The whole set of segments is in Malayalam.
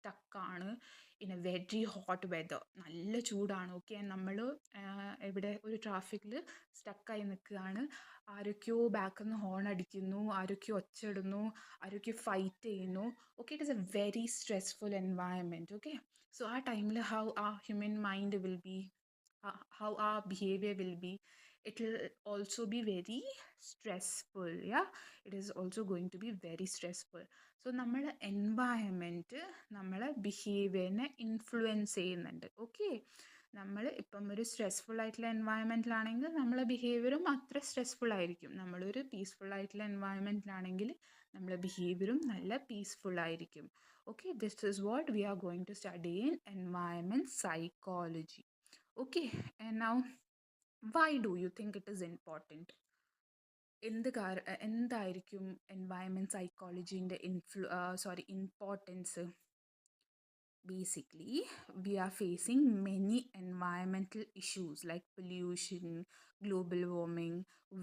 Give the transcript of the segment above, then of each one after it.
സ്റ്റക്കാണ് in a very hot weather. നല്ല ചൂടാണ്. ഓക്കെ, നമ്മൾ ഇവിടെ ഒരു ട്രാഫിക്കിൽ സ്റ്റക്കായി നിൽക്കുകയാണ്. ആരൊക്കെയോ ബാക്കിൽ നിന്ന് ഹോൺ അടിക്കുന്നു, ആരൊക്കെയോ ഒച്ചയിടുന്നു, ആരൊക്കെയോ ഫൈറ്റ് ചെയ്യുന്നു. Okay, it is A very stressful environment. Okay, so ആ ടൈമിൽ ഹൗ ആ human mind will be, how our behavior will be, it will also be very stressful. Yeah, it is also going to be very stressful. So നമ്മളെ എൻവയൺമെൻറ്റ് നമ്മളെ ബിഹേവിയറിനെ ഇൻഫ്ലുവൻസ് ചെയ്യുന്നുണ്ട്. ഓക്കെ, നമ്മൾ ഇപ്പം ഒരു സ്ട്രെസ്ഫുൾ ആയിട്ടുള്ള എൻവയൺമെൻറ്റിലാണെങ്കിൽ നമ്മളെ ബിഹേവിയറും അത്ര സ്ട്രെസ്ഫുൾ ആയിരിക്കും. നമ്മളൊരു പീസ്ഫുൾ ആയിട്ടുള്ള എൻവയൺമെൻറ്റിലാണെങ്കിൽ നമ്മളെ ബിഹേവിയറും നല്ല പീസ്ഫുൾ ആയിരിക്കും. Okay, this is what we are going to study in environment psychology. Okay, and now why do you think it is important? എന്തായിരിക്കും എൻവയൺമെൻറ്റ് സൈക്കോളജീൻ്റെ importance? Basically, we are facing many environmental issues like pollution, global warming,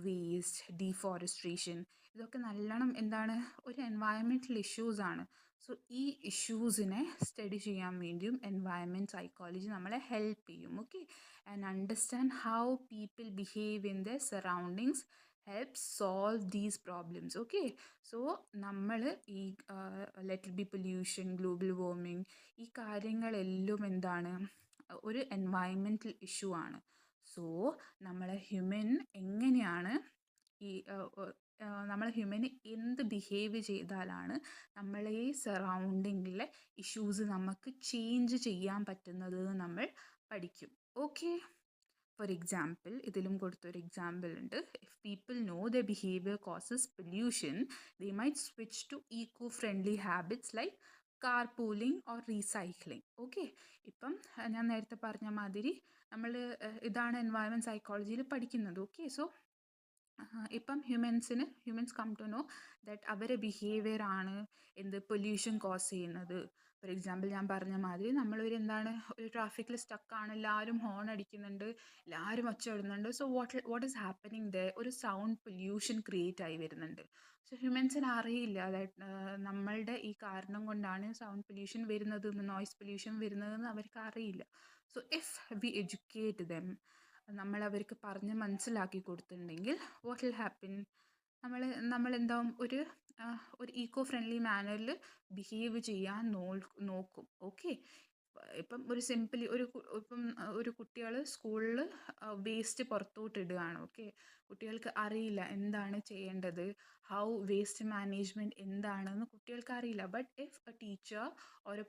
waste, deforestation. ഇതൊക്കെ നല്ലോണം എന്താണ്, ഒരു എൻവയൺമെൻറ്റൽ ഇഷ്യൂസ് ആണ്. സോ ഈ ഇഷ്യൂസിനെ സ്റ്റഡി ചെയ്യാൻ വേണ്ടിയും എൻവയൺമെൻറ്റ് സൈക്കോളജി നമ്മളെ ഹെൽപ്പ് ചെയ്യും. Okay, and understand how people behave in the surroundings help solve these problems. Okay, so നമ്മൾ ഈ let it be pollution, global warming, ഈ കാര്യങ്ങളെല്ലാം എന്താണ്, ഒരു എൻവയൺമെൻറ്റൽ ഇഷ്യൂ ആണ്. സോ നമ്മളെ ഹ്യൂമൻ എങ്ങനെയാണ് ഈ നമ്മളെ ഹ്യൂമന് എന്ത് ബിഹേവ് ചെയ്താലാണ് നമ്മളെ ഈ സറൗണ്ടിങ്ങിലെ ഇഷ്യൂസ് നമുക്ക് ചേഞ്ച് ചെയ്യാൻ പറ്റുന്നത് നമ്മൾ പഠിക്കും. ഓക്കെ, ഫോർ എക്സാമ്പിൾ, ഇതിലും കൊടുത്തൊരു എക്സാമ്പിൾ ഉണ്ട്. If people know the behaviour causes pollution, they might switch to eco friendly habits like car pooling or recycling. Okay, ഇപ്പം ഞാൻ നേരത്തെ പറഞ്ഞ മാതിരി നമ്മൾ ഇതാണ് എൻവയൺമെൻറ്റ് സൈക്കോളജിയിൽ പഠിക്കുന്നത്. ഓക്കെ, സോ ഇപ്പം humans come to know that അവരെ ബിഹേവിയർ ആണ് എന്ത് പൊല്യൂഷൻ കോസ് ചെയ്യുന്നത്. ഫോർ എക്സാമ്പിൾ, ഞാൻ പറഞ്ഞ മാതിരി നമ്മളൊരു ഒരു ട്രാഫിക്കിൽ സ്റ്റക്കാണ്, എല്ലാവരും ഹോൺ അടിക്കുന്നുണ്ട്, എല്ലാവരും ഒച്ചയിടുന്നുണ്ട്. So what is happening the, ഒരു സൗണ്ട് പൊല്യൂഷൻ ക്രിയേറ്റ് ആയി വരുന്നുണ്ട്. സോ ഹ്യൂമൻസിന് അറിയില്ല ദാറ്റ് നമ്മളുടെ ഈ കാരണം കൊണ്ടാണ് സൗണ്ട് പൊല്യൂഷൻ വരുന്നത്, നോയ്സ് പൊല്യൂഷൻ വരുന്നതെന്ന് അവർക്ക് അറിയില്ല. So if we educate dum, നമ്മൾ അവർക്ക് പറഞ്ഞ് മനസ്സിലാക്കി കൊടുത്തിട്ടുണ്ടെങ്കിൽ വാട്ട് വിൽ ഹാപ്പൻ, നമ്മളെന്താവും, ഒരു ഈക്കോ ഫ്രണ്ട്ലി മാനറിൽ ബിഹേവ് ചെയ്യാൻ നോക്കും. ഓക്കെ, ഇപ്പം ഒരു സിംപിളി ഇപ്പം ഒരു കുട്ടികൾ സ്കൂളിൽ വേസ്റ്റ് പുറത്തോട്ട് ഇടുകയാണ്. ഓക്കെ, കുട്ടികൾക്ക് അറിയില്ല എന്താണ് ചെയ്യേണ്ടത്, ഹൗ വേസ്റ്റ് മാനേജ്മെൻറ്റ് എന്താണെന്ന് കുട്ടികൾക്ക് അറിയില്ല. But if A teacher or A